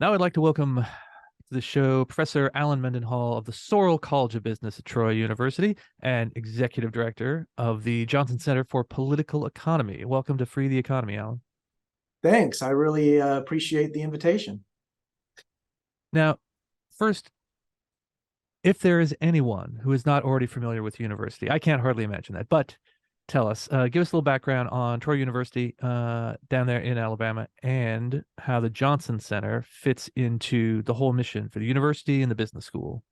Now I'd like to welcome to the show Professor Alan Mendenhall of the Sorrell College of Business at Troy University and Executive Director of the Johnson Center for Political Economy. Welcome to Free the Economy, Alan. Thanks. I really appreciate the invitation. Now, first, if there is anyone who is not already familiar with university, I can't hardly imagine that, but tell us, give us a little background on Troy University down there in Alabama and how the Johnson Center fits into the whole mission for the university and the business school.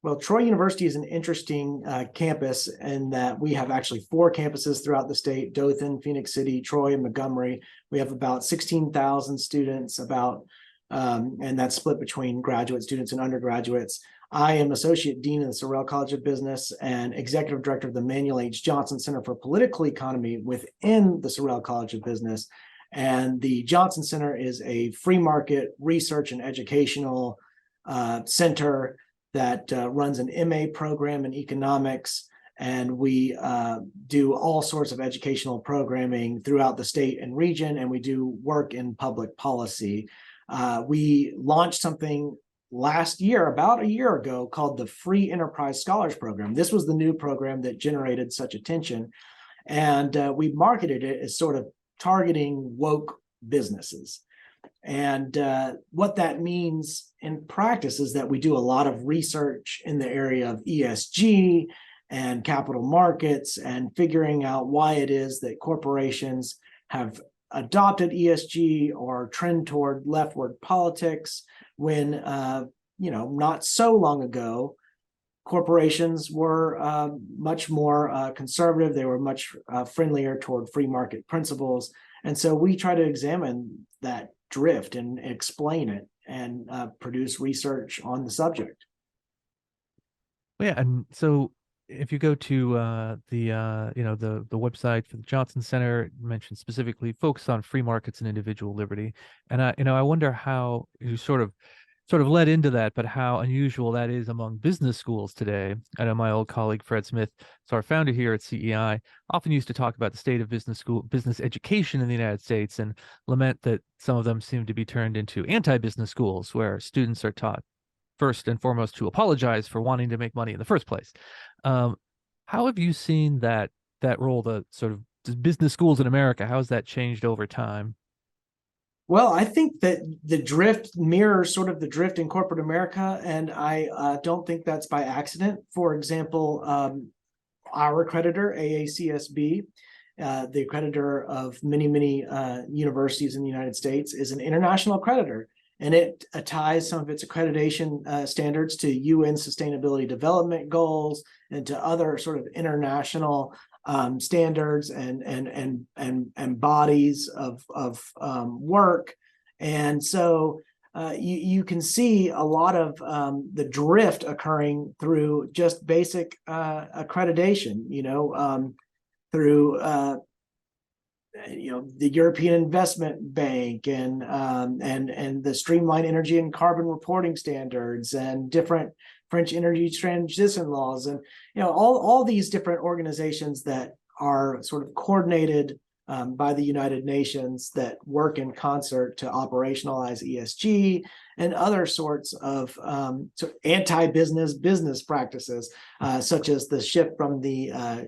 Well, Troy University is an interesting campus in that we have actually 4 campuses throughout the state: Dothan, Phoenix City, Troy, and Montgomery. We have about 16,000 students, and that's split between graduate students and undergraduates. I am Associate Dean of the Sorrell College of Business and Executive Director of the Manuel H. Johnson Center for Political Economy within the Sorrell College of Business. And the Johnson Center is a free market research and educational center that runs an MA program in economics. And we do all sorts of educational programming throughout the state and region, and we do work in public policy. We launched something last year, about a year ago, called the Free Enterprise Scholars Program. This was the new program that generated such attention. And we marketed it as sort of targeting woke businesses. And what that means in practice is that we do a lot of research in the area of ESG and capital markets and figuring out why it is that corporations have adopted ESG or trend toward leftward politics when, not so long ago, corporations were much more conservative. They were much friendlier toward free market principles. And so we try to examine that drift and explain it and produce research on the subject. Yeah, and so if you go to the website for the Johnson Center, it mentions specifically focus on free markets and individual liberty, and I wonder how you sort of led into that, but how unusual that is among business schools today. I know my old colleague Fred Smith, so our founder here at CEI, often used to talk about the state of business education in the United States and lament that some of them seem to be turned into anti-business schools, where students are taught first and foremost to apologize for wanting to make money in the first place. How have you seen that role, the sort of business schools in America? How has that changed over time? Well, I think that the drift mirrors sort of the drift in corporate America, and I don't think that's by accident. For example, our accreditor, AACSB, the accreditor of many universities in the United States, is an international accreditor, and it ties some of its accreditation standards to UN Sustainability Development Goals and to other sort of international standards and bodies of work. And so you can see a lot of the drift occurring through just basic accreditation, through the European Investment Bank and the Streamlined Energy and Carbon Reporting Standards and different French energy transition laws, and all these different organizations that are sort of coordinated by the United Nations that work in concert to operationalize ESG and other sorts of anti-business practices, such as the shift from the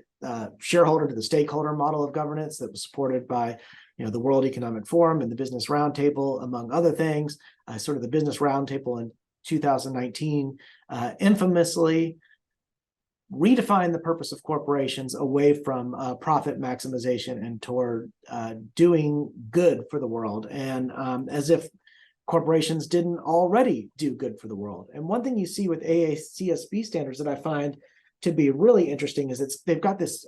shareholder to the stakeholder model of governance that was supported by the World Economic Forum and the Business Roundtable, among other things. Sort of the Business Roundtable in 2019 infamously redefined the purpose of corporations away from profit maximization and toward doing good for the world, and as if corporations didn't already do good for the world. And one thing you see with AACSB standards that I find to be really interesting is they've got this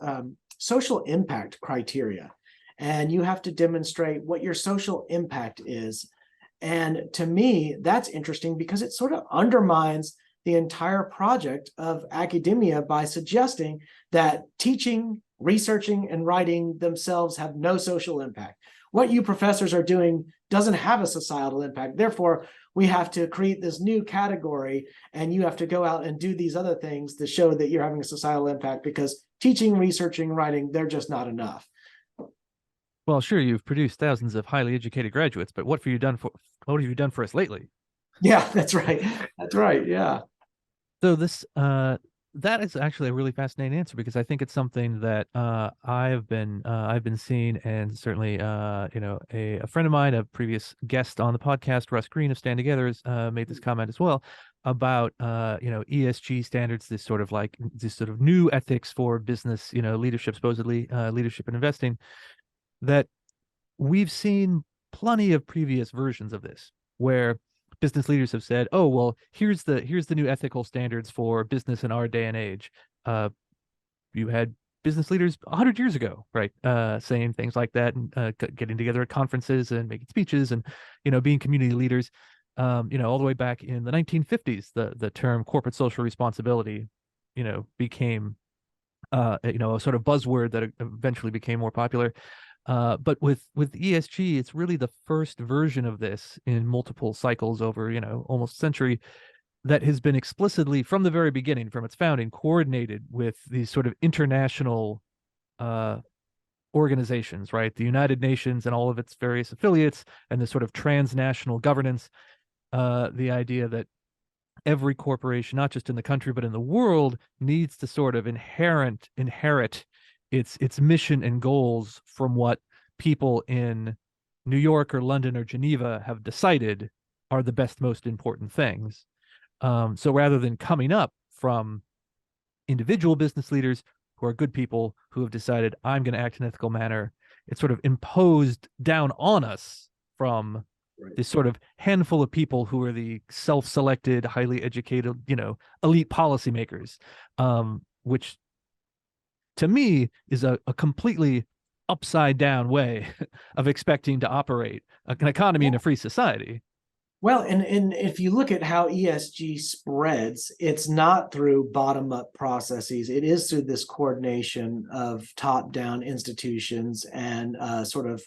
social impact criteria, and you have to demonstrate what your social impact is. And to me, that's interesting because it sort of undermines the entire project of academia by suggesting that teaching, researching, and writing themselves have no social impact. What you professors are doing doesn't have a societal impact. Therefore, we have to create this new category, and you have to go out and do these other things to show that you're having a societal impact, because teaching, researching, writing, they're just not enough. Well, sure, you've produced thousands of highly educated graduates, but what have you done for us lately? Yeah, that's right. That's right. Yeah. So that is actually a really fascinating answer because I think it's something that I've been seeing, and certainly a friend of mine, a previous guest on the podcast, Russ Green of Stand Together, has made this comment as well about ESG standards, this sort of new ethics for business, leadership, supposedly leadership and investing, that we've seen plenty of previous versions of this where business leaders have said, "Oh, well, here's the new ethical standards for business in our day and age." You had business leaders 100 years ago, right, saying things like that, and getting together at conferences and making speeches, and being community leaders. All the way back in the 1950s, the term corporate social responsibility, became a sort of buzzword that eventually became more popular. But with ESG, it's really the first version of this in multiple cycles over, almost a century, that has been explicitly from the very beginning, from its founding, coordinated with these sort of international uh, organizations, right? The United Nations and all of its various affiliates, and the sort of transnational governance. The idea that every corporation, not just in the country but in the world, needs to sort of inherit its mission and goals from what people in New York or London or Geneva have decided are the best, most important things. So rather than coming up from individual business leaders who are good people who have decided, I'm going to act in an ethical manner, it's sort of imposed down on us from Right. this sort of handful of people who are the self-selected, highly educated, elite policymakers, which to me is a completely upside down way of expecting to operate an economy in a free society. Well, and if you look at how ESG spreads, it's not through bottom-up processes. It is through this coordination of top-down institutions and sort of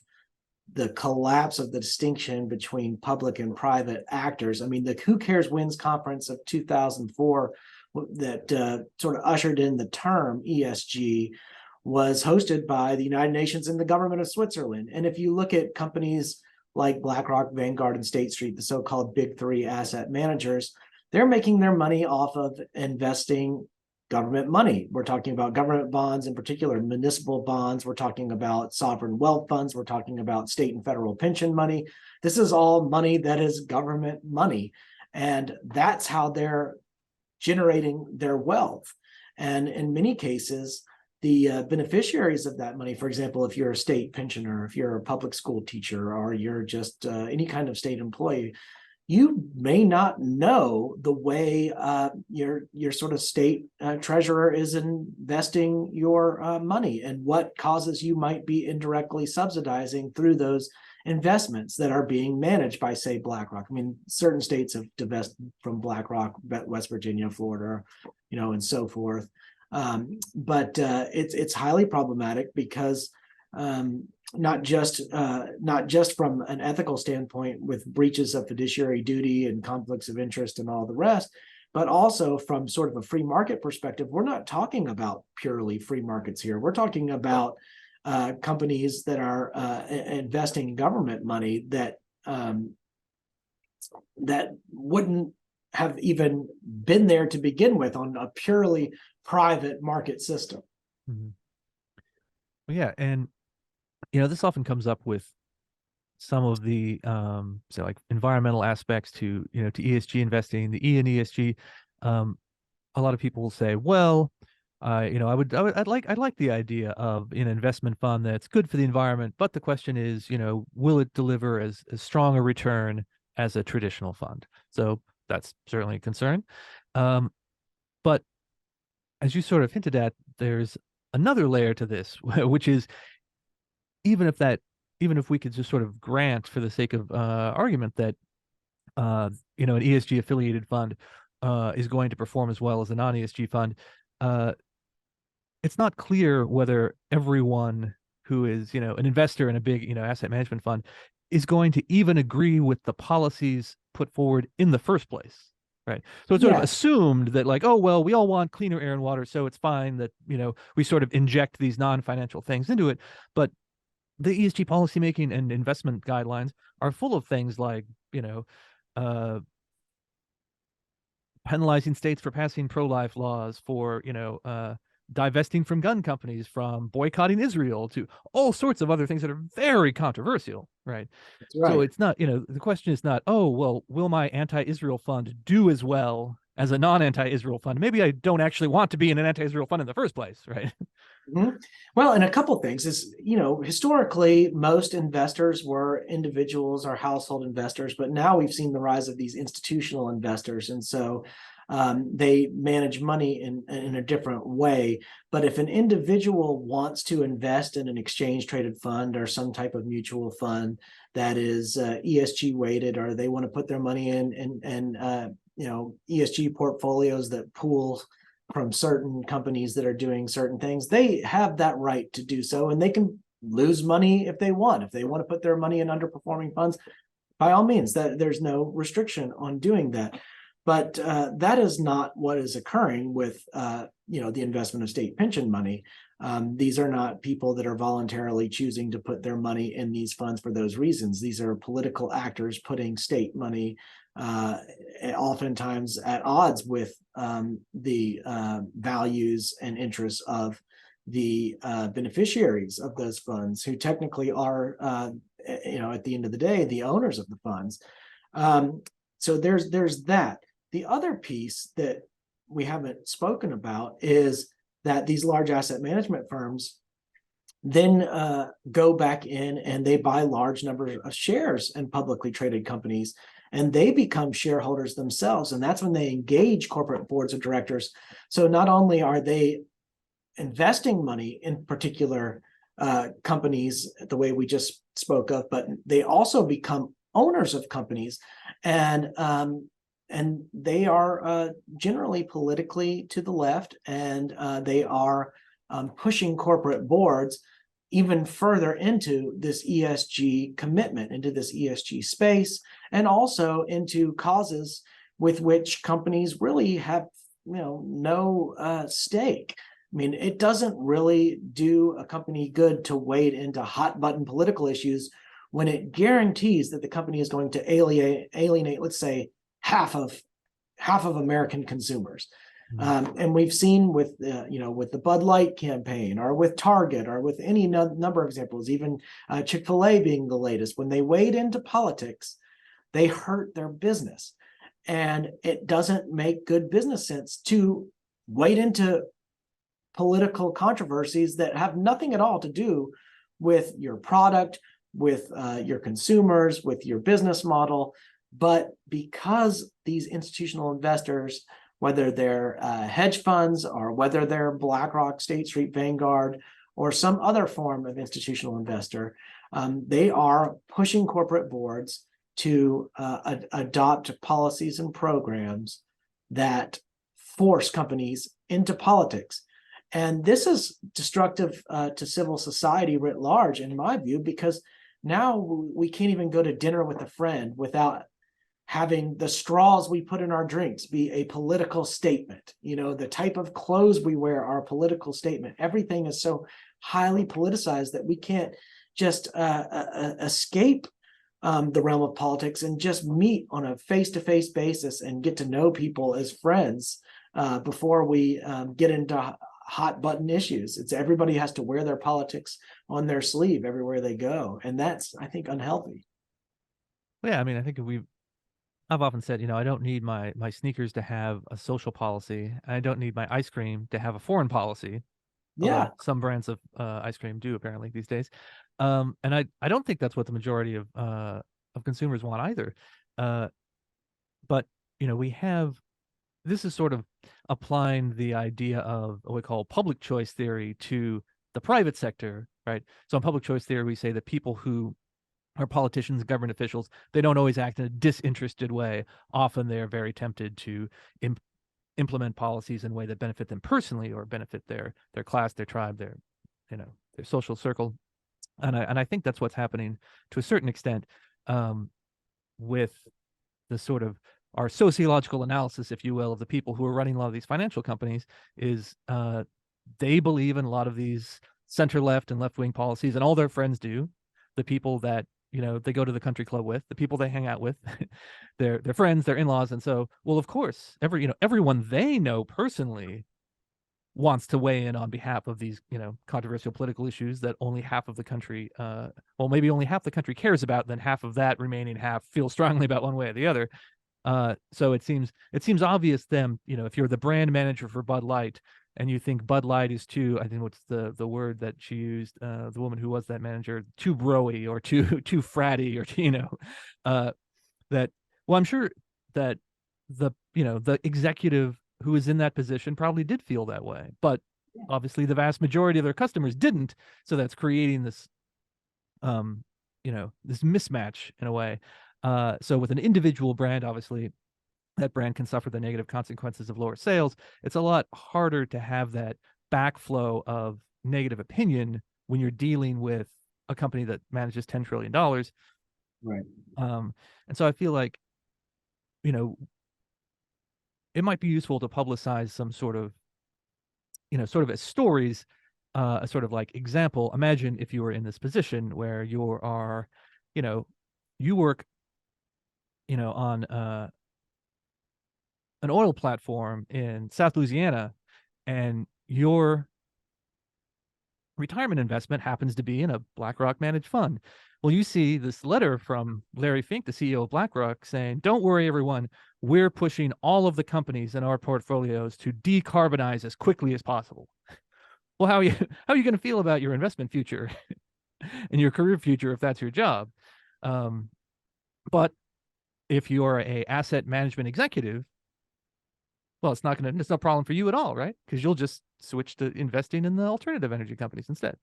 the collapse of the distinction between public and private actors. I mean, the Who Cares Wins conference of 2004 that sort of ushered in the term ESG was hosted by the United Nations and the government of Switzerland. And if you look at companies like BlackRock, Vanguard, and State Street, the so-called big three asset managers, they're making their money off of investing government money. We're talking about government bonds, in particular municipal bonds. We're talking about sovereign wealth funds. We're talking about state and federal pension money. This is all money that is government money. And that's how they're generating their wealth. And in many cases, the beneficiaries of that money, for example, if you're a state pensioner, if you're a public school teacher, or you're just any kind of state employee, you may not know the way your sort of state treasurer is investing your money, and what causes you might be indirectly subsidizing through those investments that are being managed by, say, BlackRock. I mean, certain states have divested from BlackRock, West Virginia, Florida, and so forth. But it's highly problematic because not just from an ethical standpoint with breaches of fiduciary duty and conflicts of interest and all the rest, but also from sort of a free market perspective. We're not talking about purely free markets here. We're talking about companies that are investing government money that wouldn't have even been there to begin with on a purely private market system. Mm-hmm. Well, yeah, and this often comes up with some of the so like environmental aspects to to ESG investing, the E in ESG. A lot of people will say, well, I'd like the idea of an investment fund that's good for the environment, but the question is, will it deliver as strong a return as a traditional fund? So that's certainly a concern. But as you sort of hinted at, there's another layer to this, which is even if we could just sort of grant, for the sake of argument, that an ESG affiliated fund is going to perform as well as a non-ESG fund, it's not clear whether everyone who is an investor in a big asset management fund is going to even agree with the policies put forward in the first place. Right. So it's sort of assumed that, like, oh, well, we all want cleaner air and water, so it's fine that, we sort of inject these non-financial things into it. But the ESG policymaking and investment guidelines are full of things like, uh, penalizing states for passing pro-life laws, for divesting from gun companies, from boycotting Israel, to all sorts of other things that are very controversial, right? That's So right. it's not, the question is not, oh, well, will my anti-Israel fund do as well as a non-anti-Israel fund? Maybe I don't actually want to be in an anti-Israel fund in the first place, right? Mhm. Well, and a couple things is, historically, most investors were individuals or household investors, but now we've seen the rise of these institutional investors. And so they manage money in a different way. But if an individual wants to invest in an exchange traded fund or some type of mutual fund that is ESG weighted, or they want to put their money in ESG portfolios that pool from certain companies that are doing certain things, they have that right to do so, and they can lose money if they want. If they want to put their money in underperforming funds, by all means, that there's no restriction on doing that. But that is not what is occurring with the investment of state pension money. These are not people that are voluntarily choosing to put their money in these funds for those reasons. These are political actors putting state money oftentimes at odds with the values and interests of the beneficiaries of those funds, who technically are, at the end of the day, the owners of the funds. So there's that. The other piece that we haven't spoken about is that these large asset management firms then go back in and they buy large numbers of shares in publicly traded companies, and they become shareholders themselves. And that's when they engage corporate boards of directors. So not only are they investing money in particular companies the way we just spoke of, but they also become owners of companies, and they are generally politically to the left, and they are pushing corporate boards even further into this ESG commitment, into this ESG space, and also into causes with which companies really have no stake. I mean, it doesn't really do a company good to wade into hot button political issues when it guarantees that the company is going to alienate, let's say, half of American consumers. And we've seen with with the Bud Light campaign, or with Target, or with any number of examples, even Chick-fil-A being the latest. When they wade into politics, they hurt their business, and it doesn't make good business sense to wade into political controversies that have nothing at all to do with your product, with your consumers, with your business model. But because these institutional investors, whether they're hedge funds, or whether they're BlackRock, State Street, Vanguard, or some other form of institutional investor, they are pushing corporate boards to adopt policies and programs that force companies into politics. And this is destructive to civil society writ large, in my view, because now we can't even go to dinner with a friend without having the straws we put in our drinks be a political statement. The type of clothes we wear are a political statement. Everything is so highly politicized that we can't just escape the realm of politics and just meet on a face-to-face basis and get to know people as friends before we get into hot button issues. It's everybody has to wear their politics on their sleeve everywhere they go, and that's, I think, unhealthy. Yeah, I mean, I think I've often said, I don't need my sneakers to have a social policy. I don't need my ice cream to have a foreign policy, although Yeah. some brands of ice cream do apparently these days. And I don't think that's what the majority of consumers want either. But we have, this is sort of applying the idea of what we call public choice theory to the private sector, right? So in public choice theory, we say that people who are politicians, government officials, they don't always act in a disinterested way. Often they're very tempted to implement policies in a way that benefit them personally, or benefit their class, their tribe, their their social circle. And I think that's what's happening to a certain extent with the sort of our sociological analysis, if you will, of the people who are running a lot of these financial companies. Is they believe in a lot of these center left and left wing policies, and all their friends do. The people that they go to the country club with, the people they hang out with, their friends, their in-laws, and so, well, of course, everyone they know personally wants to weigh in on behalf of these controversial political issues that only half of the country, well, maybe only half the country cares about, then half of that remaining half feels strongly about one way or the other. So it seems obvious them, if you're the brand manager for Bud Light and you think Bud Light is too, I think what's the word that she used, the woman who was that manager, too broy or too fratty, or that, well, I'm sure that the executive who is in that position probably did feel that way, but obviously the vast majority of their customers didn't. So that's creating this, this mismatch in a way. So with an individual brand, obviously that brand can suffer the negative consequences of lower sales. It's a lot harder to have that backflow of negative opinion when you're dealing with a company that manages $10 trillion. Right. And so I feel like, it might be useful to publicize some sort of, sort of as stories, a sort of like example. Imagine if you were in this position where you are, you work, on an oil platform in South Louisiana, and your retirement investment happens to be in a BlackRock managed fund. Well, you see this letter from Larry Fink, the CEO of BlackRock, saying, "Don't worry, everyone. We're pushing all of the companies in our portfolios to decarbonize as quickly as possible." Well, how are you going to feel about your investment future and your career future if that's your job? But if you're a asset management executive, well, it's no problem for you at all, right? Because you'll just switch to investing in the alternative energy companies instead.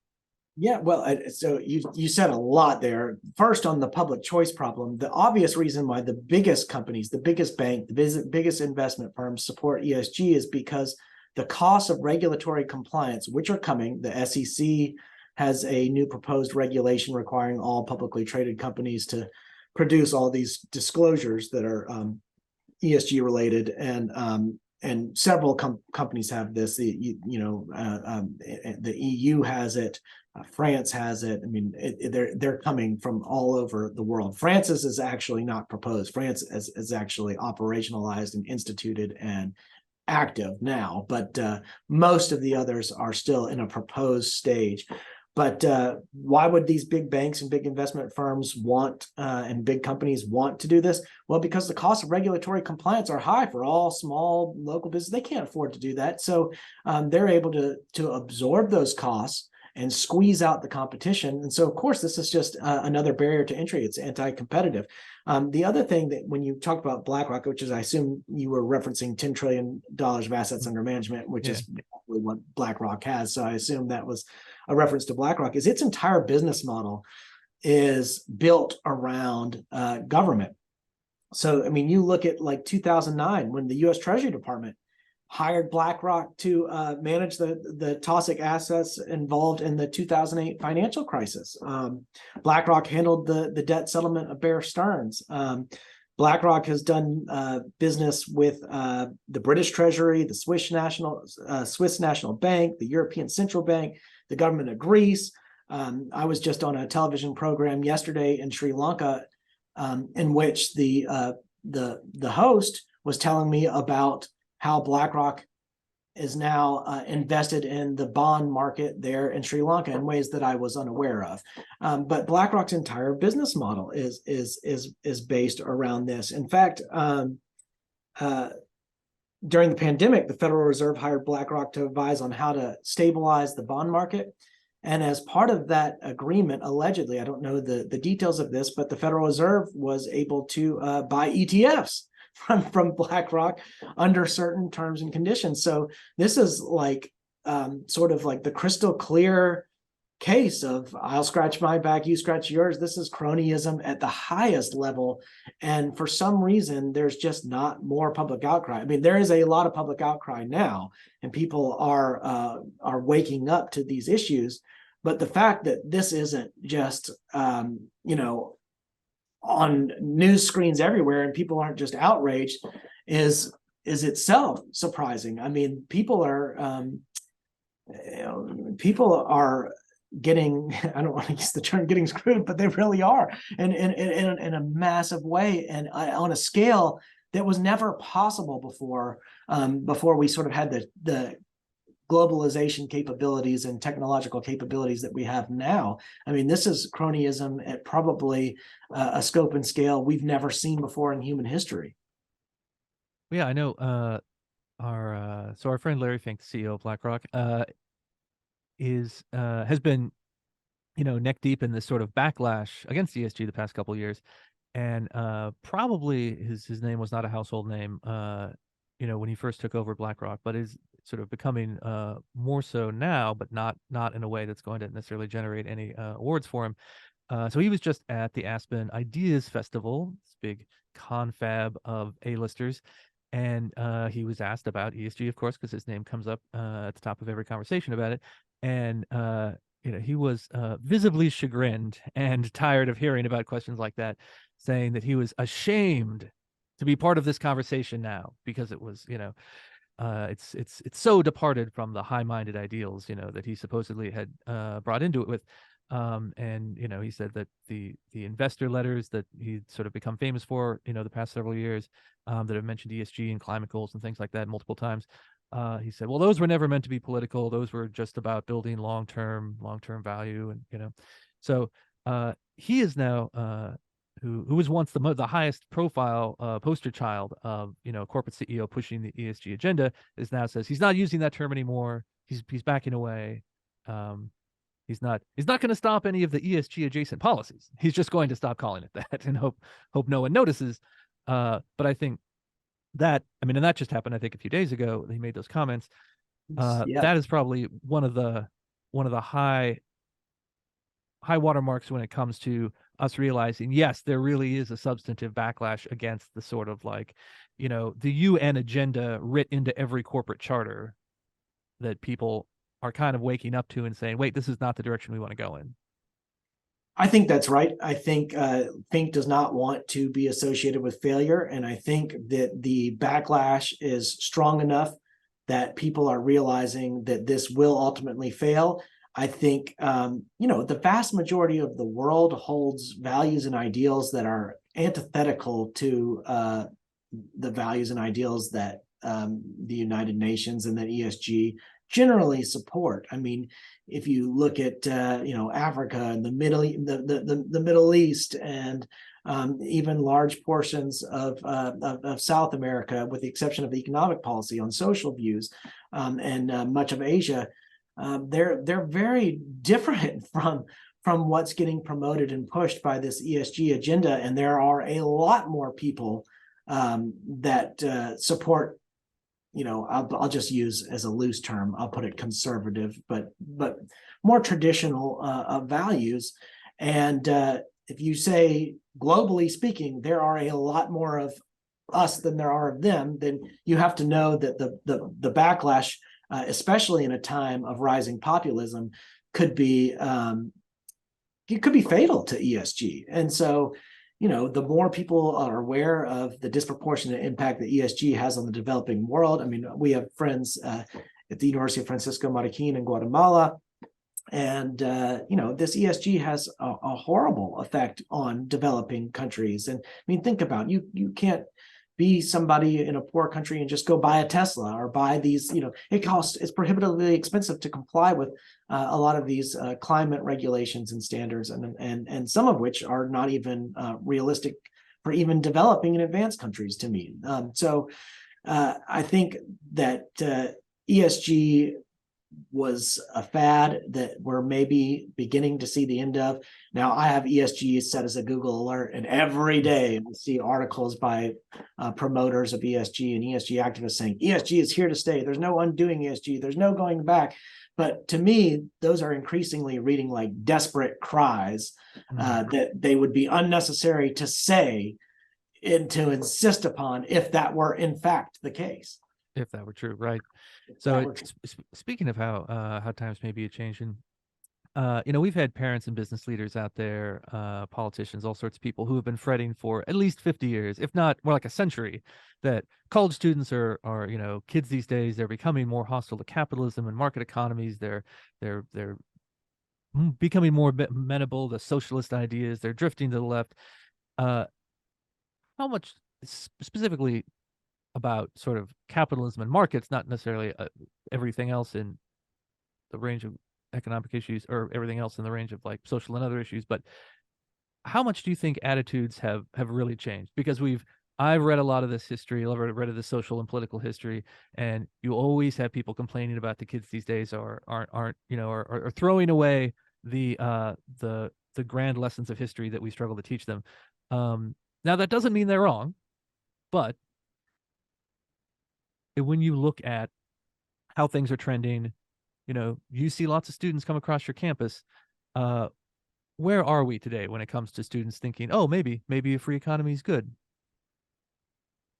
Yeah, well, so you said a lot there. First, on the public choice problem, the obvious reason why the biggest companies, the biggest bank, the biggest investment firms support ESG is because the cost of regulatory compliance, which are coming, the SEC has a new proposed regulation requiring all publicly traded companies to produce all these disclosures that are ESG related, and several companies have this. The EU has it. France has it. I mean, they're coming from all over the world. France's is actually not proposed. France is actually operationalized and instituted and active now, but most of the others are still in a proposed stage. But why would these big banks and big investment firms want and big companies want to do this? Well, because the costs of regulatory compliance are high for all small local business. They can't afford to do that. So they're able to absorb those costs and squeeze out the competition. And so, of course, this is just another barrier to entry. It's anti-competitive. The other thing that when you talk about BlackRock, which is, I assume you were referencing $10 trillion of assets under management, which is what BlackRock has. So I assume that was a reference to BlackRock, is its entire business model is built around government. So, I mean, you look at like 2009, when the U.S. Treasury Department hired BlackRock to manage the toxic assets involved in the 2008 financial crisis. BlackRock handled the debt settlement of Bear Stearns. BlackRock has done business with the British Treasury, the Swiss National Bank, the European Central Bank, the government of Greece. I was just on a television program yesterday in Sri Lanka, in which the host was telling me about how BlackRock is now invested in the bond market there in Sri Lanka in ways that I was unaware of. But BlackRock's entire business model is based around this. In fact, during the pandemic, the Federal Reserve hired BlackRock to advise on how to stabilize the bond market. And as part of that agreement, allegedly, I don't know the details of this, but the Federal Reserve was able to buy ETFs from BlackRock under certain terms and conditions. So this is like sort of like the crystal clear case of I'll scratch my back, you scratch yours. This is cronyism at the highest level. And for some reason, there's just not more public outcry. I mean, there is a lot of public outcry now, and people are waking up to these issues. But the fact that this isn't just, on news screens everywhere and people aren't just outraged is itself surprising. I mean, people are getting, I don't want to use the term getting screwed, but they really are in a massive way, and on a scale that was never possible before we sort of had the globalization capabilities and technological capabilities that we have now. I mean, this is cronyism at probably a scope and scale we've never seen before in human history. Yeah, I know. Our friend Larry Fink, CEO of BlackRock, has been, neck deep in this sort of backlash against ESG the past couple of years, and probably his name was not a household name, when he first took over BlackRock, but is sort of becoming more so now, but not in a way that's going to necessarily generate any awards for him. So he was just at the Aspen Ideas Festival, this big confab of A-listers, and he was asked about ESG, of course, because his name comes up at the top of every conversation about it. And he was visibly chagrined and tired of hearing about questions like that, saying that he was ashamed to be part of this conversation now because it was, it's so departed from the high-minded ideals, that he supposedly had brought into it with. And he said that the investor letters that he'd sort of become famous for, the past several years, that have mentioned ESG and climate goals and things like that multiple times. He said, well, those were never meant to be political. Those were just about building long-term value. And, so he is now, who was once the highest profile poster child of, corporate CEO pushing the ESG agenda, is now says he's not using that term anymore. He's backing away. He's not going to stop any of the ESG adjacent policies. He's just going to stop calling it that and hope no one notices. But I think that, and that just happened, I think, a few days ago. He made those comments. Yeah. That is probably one of the high watermarks when it comes to us realizing, yes, there really is a substantive backlash against the sort of like, the UN agenda writ into every corporate charter that people are kind of waking up to and saying, wait, this is not the direction we want to go in. I think that's right. I think Fink does not want to be associated with failure. And I think that the backlash is strong enough that people are realizing that this will ultimately fail. I think, the vast majority of the world holds values and ideals that are antithetical to the values and ideals that the United Nations and that ESG generally support. I mean, if you look at Africa and the Middle East and even large portions of South America, with the exception of economic policy on social views, and much of Asia, they're very different from what's getting promoted and pushed by this ESG agenda. And there are a lot more people that support, I'll just use as a loose term, I'll put it conservative, but more traditional values. And if you say, globally speaking, there are a lot more of us than there are of them, then you have to know that the backlash, especially in a time of rising populism, could be fatal to ESG. And so, the more people are aware of the disproportionate impact that ESG has on the developing world. I mean, we have friends at the University of Francisco Marroquín in Guatemala, and this ESG has a horrible effect on developing countries. And I mean, think about it. You can't be somebody in a poor country and just go buy a Tesla or buy these, it's prohibitively expensive to comply with a lot of these climate regulations and standards, and some of which are not even realistic for even developing and advanced countries to meet. So I think that ESG was a fad that we're maybe beginning to see the end of. Now, I have ESG set as a Google alert, and every day I see articles by promoters of ESG and ESG activists saying ESG is here to stay. There's no undoing ESG. There's no going back. But to me, those are increasingly reading like desperate cries that they would be unnecessary to say and to insist upon if that were in fact the case. If that were true, right? So speaking of how times may be changing, we've had parents and business leaders out there, politicians, all sorts of people who have been fretting for at least 50 years, if not more like a century, that college students are kids these days. They're becoming more hostile to capitalism and market economies. They're becoming more amenable to socialist ideas. They're drifting to the left. Uh, how much specifically about sort of capitalism and markets, not necessarily everything else in the range of economic issues or everything else in the range of like social and other issues, but how much do you think attitudes have really changed? Because I've read a lot of this history, I've read of the social and political history, and you always have people complaining about the kids these days aren't are throwing away the grand lessons of history that we struggle to teach them. Now that doesn't mean they're wrong, but when you look at how things are trending, you see lots of students come across your campus. Where are we today when it comes to students thinking, oh, maybe a free economy is good?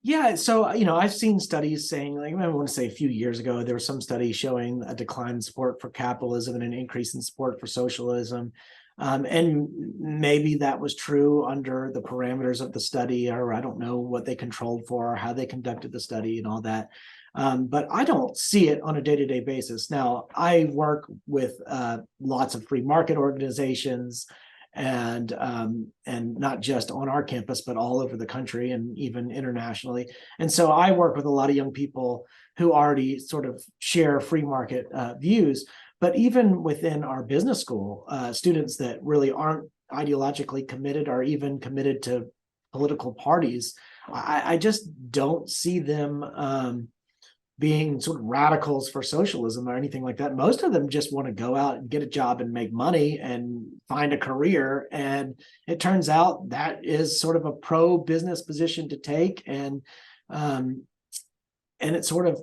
Yeah, so I've seen studies saying, like, I want to say a few years ago, there was some study showing a decline in support for capitalism and an increase in support for socialism. And maybe that was true under the parameters of the study, or I don't know what they controlled for, or how they conducted the study and all that. But I don't see it on a day-to-day basis. Now, I work with lots of free market organizations, and not just on our campus, but all over the country and even internationally. And so I work with a lot of young people who already sort of share free market views. But even within our business school, students that really aren't ideologically committed or even committed to political parties, I just don't see them being sort of radicals for socialism or anything like that. Most of them just want to go out and get a job and make money and find a career. And it turns out that is sort of a pro-business position to take. And it sort of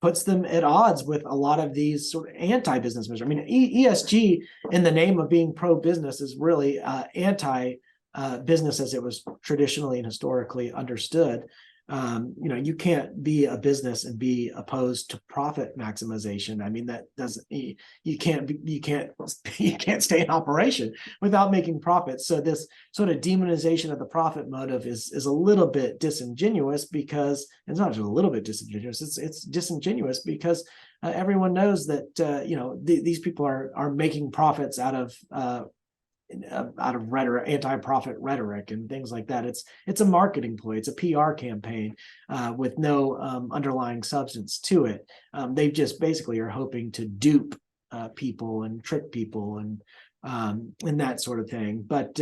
puts them at odds with a lot of these sort of anti-business measures. I mean, ESG in the name of being pro-business is really anti-business as it was traditionally and historically understood. You can't be a business and be opposed to profit maximization. I mean, that doesn't, you can't stay in operation without making profits. So this sort of demonization of the profit motive is a little bit disingenuous, because it's not just a little bit disingenuous. It's disingenuous because everyone knows that these people are making profits out of rhetoric, anti-profit rhetoric and things like that. It's a marketing ploy. It's a PR campaign with no underlying substance to it. They just basically are hoping to dupe people and trick people and that sort of thing. But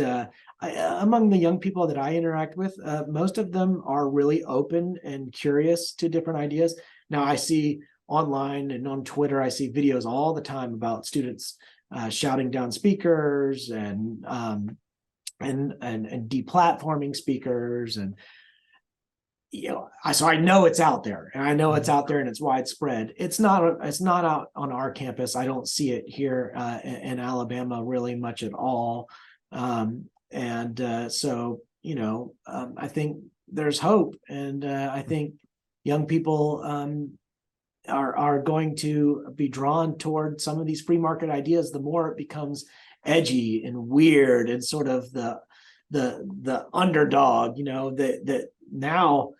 among the young people that I interact with, most of them are really open and curious to different ideas. Now, I see online and on Twitter, I see videos all the time about students shouting down speakers and deplatforming speakers, and so I know it's out there, and I know it's out there, and it's widespread. It's not out on our campus. I don't see it here in Alabama really much at all, so I think there's hope, and I think young people are going to be drawn toward some of these free market ideas the more it becomes edgy and weird and sort of the underdog, that now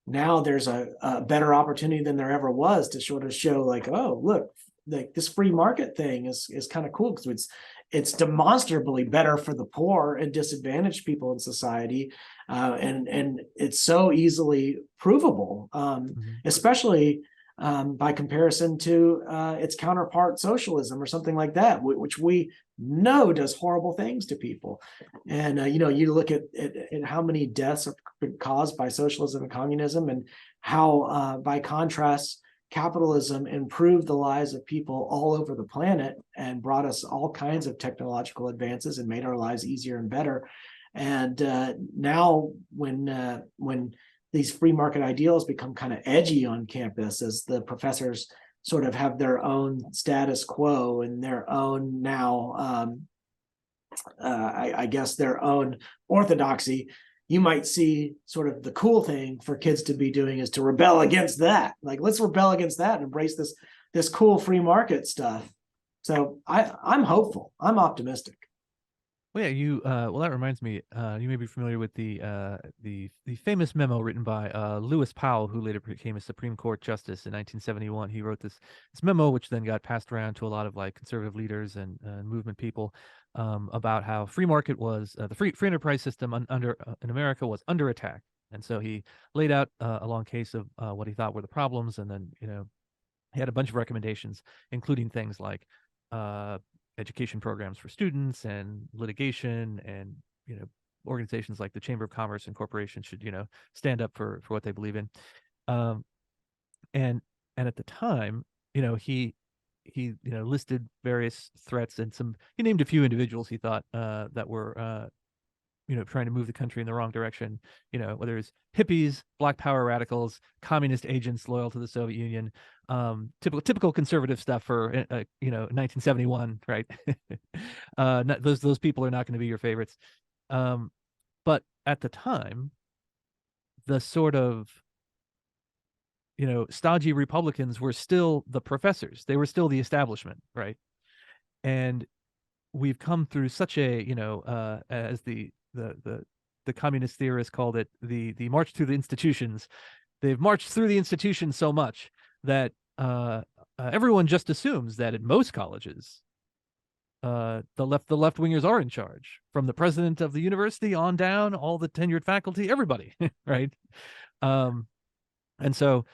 there's a better opportunity than there ever was to sort of show, like, oh, look, like this free market thing is kind of cool, because it's demonstrably better for the poor and disadvantaged people in society, and it's so easily provable, especially by comparison to its counterpart socialism or something like that, which we know does horrible things to people. And you look at how many deaths are caused by socialism and communism, and how by contrast capitalism improved the lives of people all over the planet and brought us all kinds of technological advances and made our lives easier and better. And now when these free market ideals become kind of edgy on campus, as the professors sort of have their own status quo and their own now, I guess, their own orthodoxy, you might see sort of the cool thing for kids to be doing is to rebel against that. Like, let's rebel against that and embrace this cool free market stuff. So I'm hopeful. I'm optimistic. Well, yeah, well, that reminds me, you may be familiar with the famous memo written by Lewis Powell, who later became a Supreme Court justice in 1971. He wrote this memo, which then got passed around to a lot of like conservative leaders and movement people, about how free market was the free enterprise system under in America was under attack. And so he laid out a long case of what he thought were the problems, and then he had a bunch of recommendations, including things like uh, education programs for students and litigation, and organizations like the Chamber of Commerce and corporations should stand up for what they believe in. Um, and and at the time, he listed various threats, and he named a few individuals he thought that were trying to move the country in the wrong direction, whether it's hippies, black power radicals, communist agents loyal to the Soviet Union, typical conservative stuff for 1971, right? Those people are not going to be your favorites. But at the time, the sort of stodgy Republicans were still the professors. They were still the establishment, right? And we've come through such a as the communist theorists called it, the march through the institutions. They've marched through the institutions so much that everyone just assumes that at most colleges the left wingers are in charge, from the president of the university on down, all the tenured faculty, everybody. Right. And so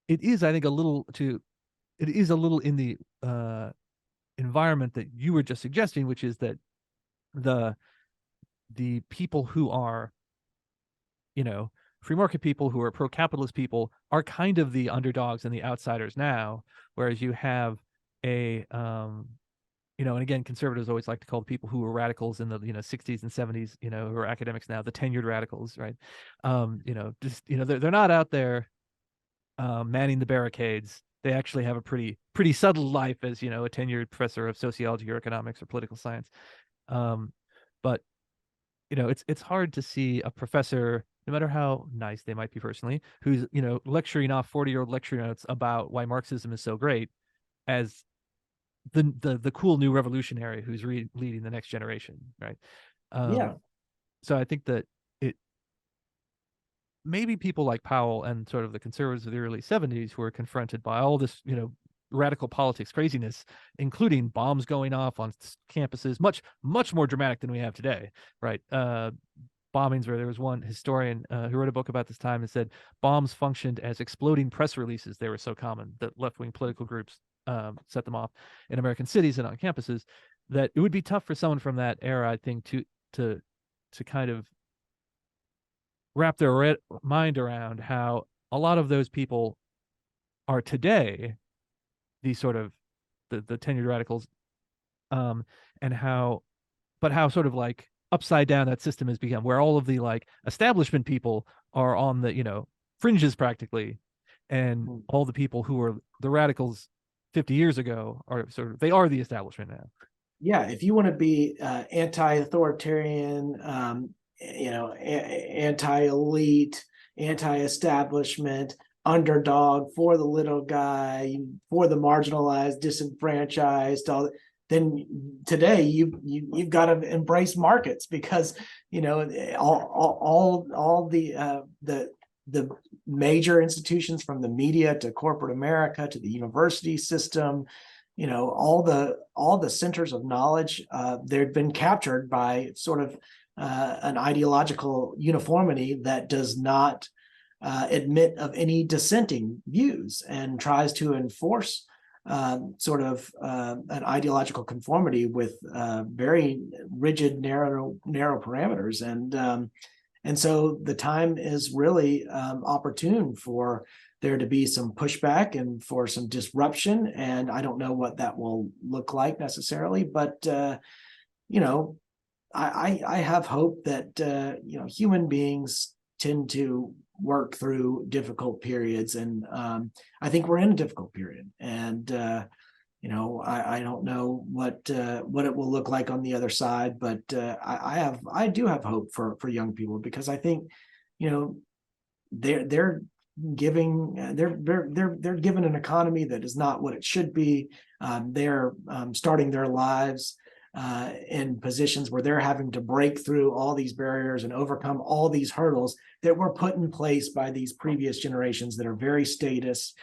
it is, I think, it is a little in the environment that you were just suggesting, which is that the people who are free market people, who are pro-capitalist people, are kind of the underdogs and the outsiders now, whereas you have a and again, conservatives always like to call the people who were radicals in the 60s and 70s, who are academics now, the tenured radicals, right? They're not out there manning the barricades. They actually have a pretty subtle life as a tenured professor of sociology or economics or political science. But it's hard to see a professor, no matter how nice they might be personally, who's lecturing off 40-year-old lecture notes about why Marxism is so great, as the cool new revolutionary who's leading the next generation, right? Yeah. So I think that it maybe people like Powell and sort of the conservatives of the early 70s, who were confronted by all this radical politics craziness, including bombs going off on campuses, much more dramatic than we have today, right? Bombings where there was one historian who wrote a book about this time and said bombs functioned as exploding press releases. They were so common that left-wing political groups set them off in American cities and on campuses, that it would be tough for someone from that era, I think, to kind of wrap their mind around how a lot of those people are today the sort of the tenured radicals, and how sort of like upside down that system has become, where all of the like establishment people are on the fringes practically, and all the people who were the radicals 50 years ago are they are the establishment now. Yeah, if you want to be anti-authoritarian, anti-elite, anti-establishment, underdog, for the little guy, for the marginalized, disenfranchised, then today you've got to embrace markets, because all the major institutions, from the media to corporate America to the university system, all the centers of knowledge, they've been captured by sort of an ideological uniformity that does not admit of any dissenting views, and tries to enforce sort of an ideological conformity with very rigid, narrow parameters. And so the time is really opportune for there to be some pushback and for some disruption. And I don't know what that will look like necessarily, but I have hope that human beings tend to work through difficult periods, and I think we're in a difficult period, and I don't know what it will look like on the other side, but I do have hope for young people, because I think they're they're given an economy that is not what it should be. They're starting their lives in positions where they're having to break through all these barriers and overcome all these hurdles that were put in place by these previous generations that are very status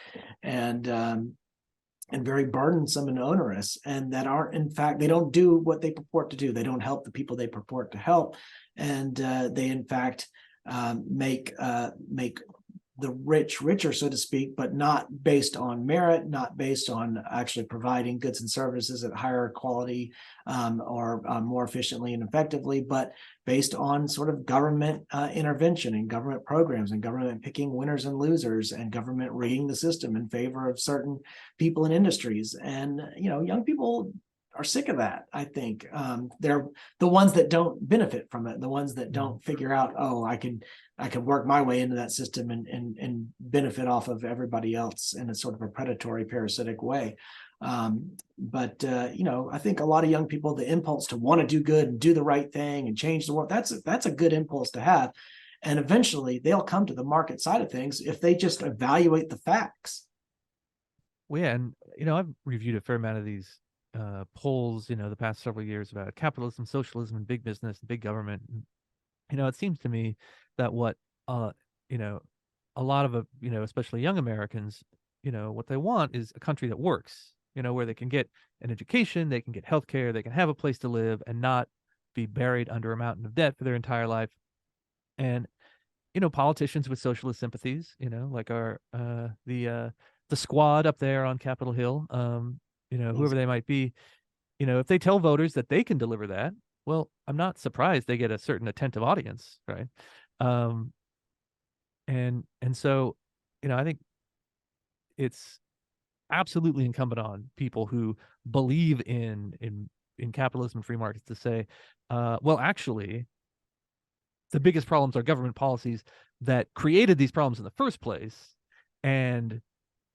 and very burdensome and onerous, and that aren't, in fact, they don't do what they purport to do. They don't help the people they purport to help, and they, in fact, make the rich richer, so to speak, but not based on merit, not based on actually providing goods and services at higher quality or more efficiently and effectively, but based on sort of government intervention and government programs and government picking winners and losers and government rigging the system in favor of certain people and industries. And, young people are sick of that. I think they're the ones that don't benefit from it, the ones that don't figure out, oh, I can work my way into that system and benefit off of everybody else in a sort of a predatory, parasitic way. But I think a lot of young people, the impulse to want to do good and do the right thing and change the world, that's a good impulse to have. And eventually they'll come to the market side of things if they just evaluate the facts. Well, yeah, and I've reviewed a fair amount of these polls, the past several years about capitalism, socialism, and big business, and big government. It seems to me that what a lot of especially young Americans, what they want is a country that works, where they can get an education, they can get healthcare, they can have a place to live and not be buried under a mountain of debt for their entire life. And politicians with socialist sympathies, like the squad up there on Capitol Hill, whoever they might be, if they tell voters that they can deliver that, well, I'm not surprised they get a certain attentive audience, right? And so, I think it's absolutely incumbent on people who believe in capitalism and free markets to say, well, actually, the biggest problems are government policies that created these problems in the first place, and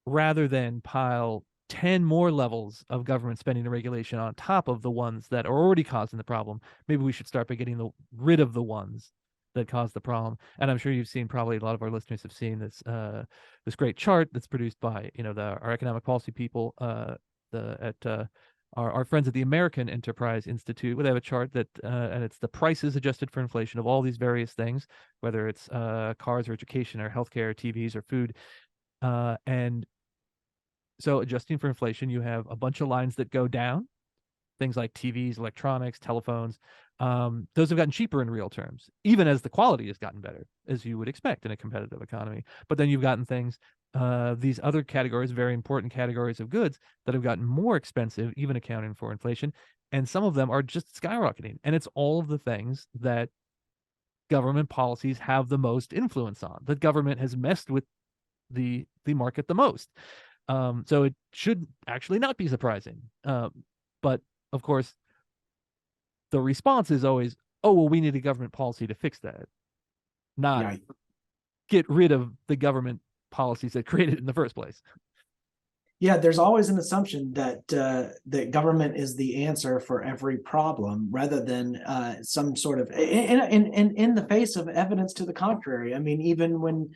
rather than pile 10 more levels of government spending and regulation on top of the ones that are already causing the problem, maybe we should start by getting rid of the ones that cause the problem. And I'm sure you've seen, probably a lot of our listeners have seen this this great chart that's produced by our economic policy people our friends at the American Enterprise Institute. Where they have a chart that and it's the prices adjusted for inflation of all these various things, whether it's cars or education or healthcare, or TVs or food, and so adjusting for inflation, you have a bunch of lines that go down, things like TVs, electronics, telephones. Those have gotten cheaper in real terms, even as the quality has gotten better, as you would expect in a competitive economy. But then you've gotten things, these other categories, very important categories of goods, that have gotten more expensive, even accounting for inflation. And some of them are just skyrocketing. And it's all of the things that government policies have the most influence on, that government has messed with the market the most. So it should actually not be surprising. But of course, the response is always, oh, well, we need a government policy to fix that, not get rid of the government policies that created it in the first place. Yeah, there's always an assumption that that government is the answer for every problem, rather than some sort of in the face of evidence to the contrary. I mean, even when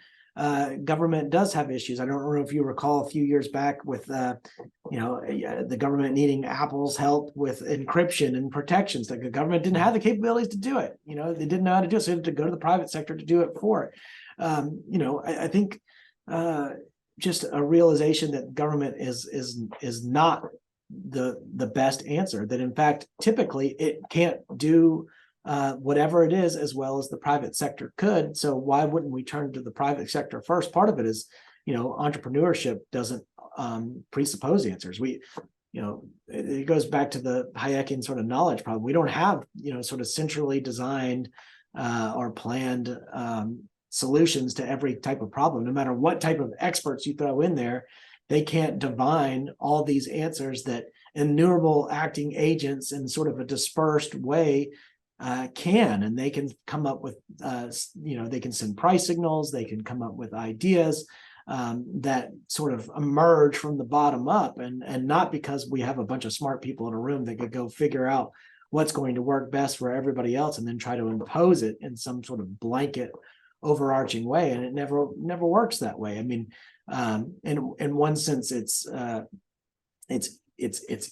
government does have issues. I don't know if you recall a few years back with, the government needing Apple's help with encryption and protections. Like the government didn't have the capabilities to do it. They didn't know how to do it, so they had to go to the private sector to do it for it. I think just a realization that government is not the best answer. That in fact, typically it can't do whatever it is as well as the private sector could. So why wouldn't we turn to the private sector first? Part of it is, entrepreneurship doesn't presuppose answers. It goes back to the Hayekian sort of knowledge problem. We don't have, sort of centrally designed or planned solutions to every type of problem. No matter what type of experts you throw in there, they can't divine all these answers that innumerable acting agents in sort of a dispersed way can, and they can come up with, they can send price signals, they can come up with ideas that sort of emerge from the bottom up, and not because we have a bunch of smart people in a room that could go figure out what's going to work best for everybody else and then try to impose it in some sort of blanket overarching way, and it never works that way. I mean, in one sense, it's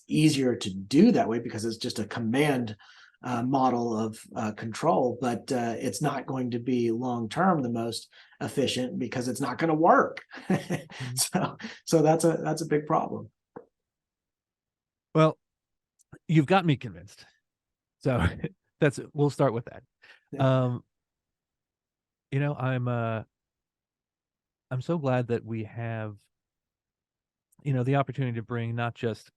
easier to do that way because it's just a command model of control, but it's not going to be long term the most efficient because it's not going to work. So that's a big problem. Well, you've got me convinced. So we'll start with that. Yeah. You know, I'm so glad that we have, you know, the opportunity to bring not just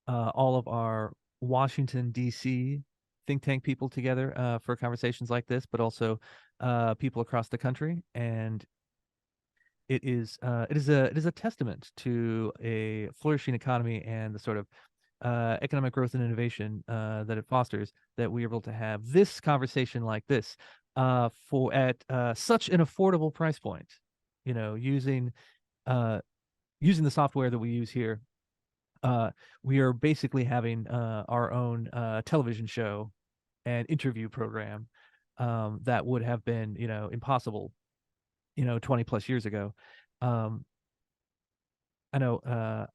all of our Washington, D.C. think tank people together for conversations like this, but also people across the country. And it is a testament to a flourishing economy and the sort of economic growth and innovation that it fosters, that we are able to have this conversation like this for at such an affordable price point. You know, using the software that we use here, we are basically having our own television show and interview program that would have been, you know, impossible, you know, 20 plus years ago. Um, I know I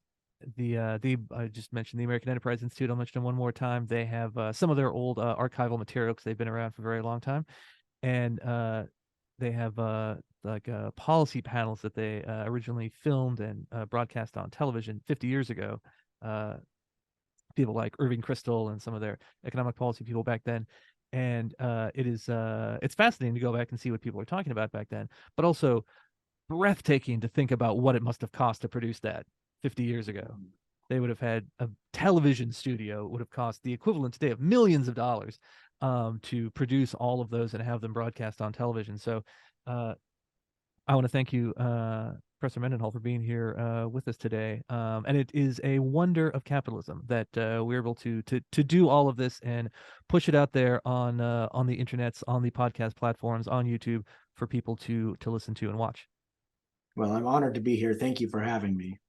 just mentioned the American Enterprise Institute. I'll mention them one more time. They have some of their old archival material because they've been around for a very long time, and they have like policy panels that they originally filmed and broadcast on television 50 years ago. People like Irving Kristol and some of their economic policy people back then. And it's fascinating to go back and see what people are talking about back then, but also breathtaking to think about what it must have cost to produce that 50 years ago. They would have had a television studio, would have cost the equivalent today of millions of dollars to produce all of those and have them broadcast on television. So I want to thank you, Professor Mendenhall, for being here with us today. And it is a wonder of capitalism that we're able to do all of this and push it out there on the internets, on the podcast platforms, on YouTube for people to listen to and watch. Well, I'm honored to be here. Thank you for having me.